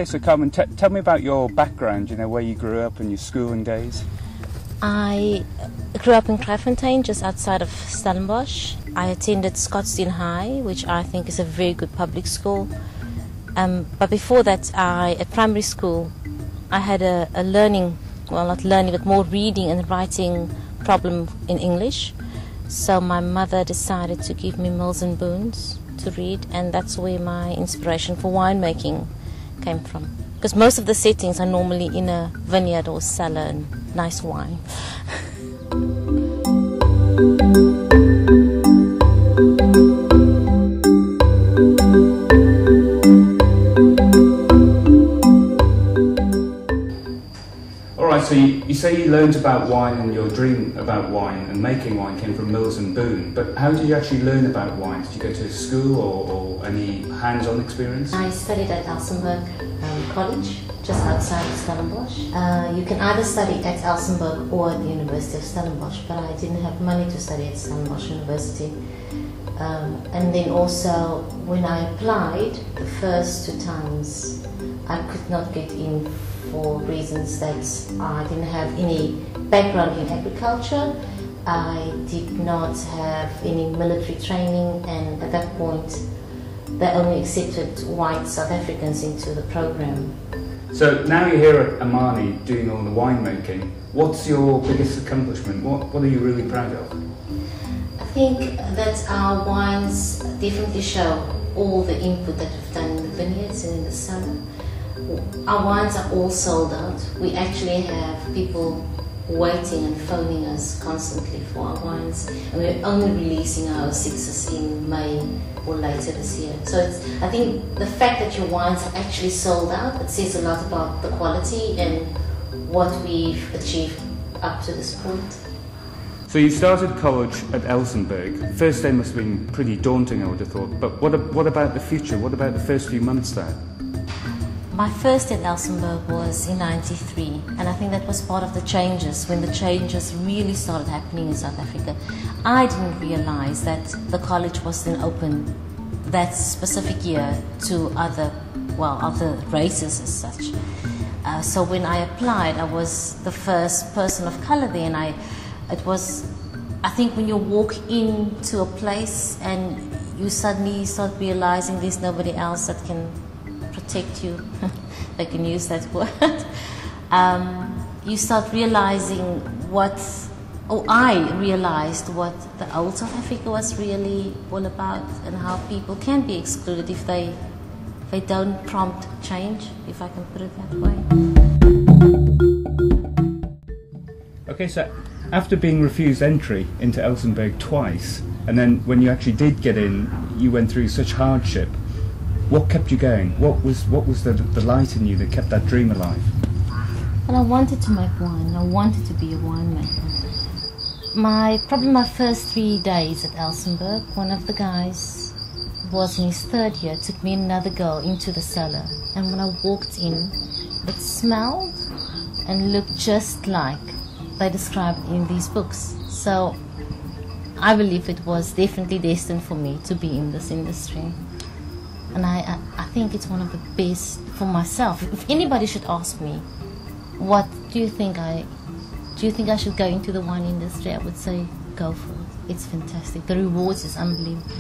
Okay, so Carmen, tell me about your background, you know, where you grew up and your schooling days. I grew up in Kraaifontein, just outside of Stellenbosch. I attended Scottsdene High, which I think is a very good public school. But before that, at primary school, I had a learning, well, not learning, but more reading and writing problem in English. So my mother decided to give me Mills and Boons to read, and that's where my inspiration for winemaking came from. Because most of the settings are normally in a vineyard or cellar and nice wine. Alright, so you say you learned about wine and your dream about wine and making wine came from Mills and Boon, but how did you actually learn about wine? Did you go to school or any hands-on experience? I studied at Elsenburg College, just outside of Stellenbosch. You can either study at Elsenburg or at the University of Stellenbosch, but I didn't have money to study at Stellenbosch University. And then also, when I applied the first 2 times, I could not get in for reasons that I didn't have any background in agriculture. I did not have any military training, and at that point they only accepted white South Africans into the program. So now you're here at Amani doing all the winemaking. What's your biggest accomplishment? What are you really proud of? I think that our wines definitely show all the input that we've done in the vineyards and in the cellar. Our wines are all sold out. We actually have people waiting and phoning us constantly for our wines, and we're only releasing our 6s in May or later this year. So I think the fact that your wines are actually sold out, it says a lot about the quality and what we've achieved up to this point. So you started college at Elsenburg. First day must have been pretty daunting, I would have thought, but what about the future? What about the first few months there? My first at Elsenburg was in '93, and I think that was part of the changes, when the changes really started happening in South Africa. I didn't realize that the college wasn't open that specific year to other races as such. So when I applied, I was the first person of color there, and I think when you walk into a place and you suddenly start realizing there's nobody else that can protect you, I can use that word, you start realizing I realized what the old South Africa was really all about, and how people can be excluded if they don't prompt change, if I can put it that way. Okay, so after being refused entry into Elsenburg twice, and then when you actually did get in, you went through such hardship. What kept you going? What was the light in you that kept that dream alive? Well, I wanted to make wine. I wanted to be a winemaker. Probably my first 3 days at Elsenburg, one of the guys who was in his 3rd year took me and another girl into the cellar, and when I walked in, it smelled and looked just like they described in these books. So I believe it was definitely destined for me to be in this industry. And I think it's one of the best for myself. If anybody should ask me, what do you think I should go into the wine industry, I would say go for it. It's fantastic. The rewards is unbelievable.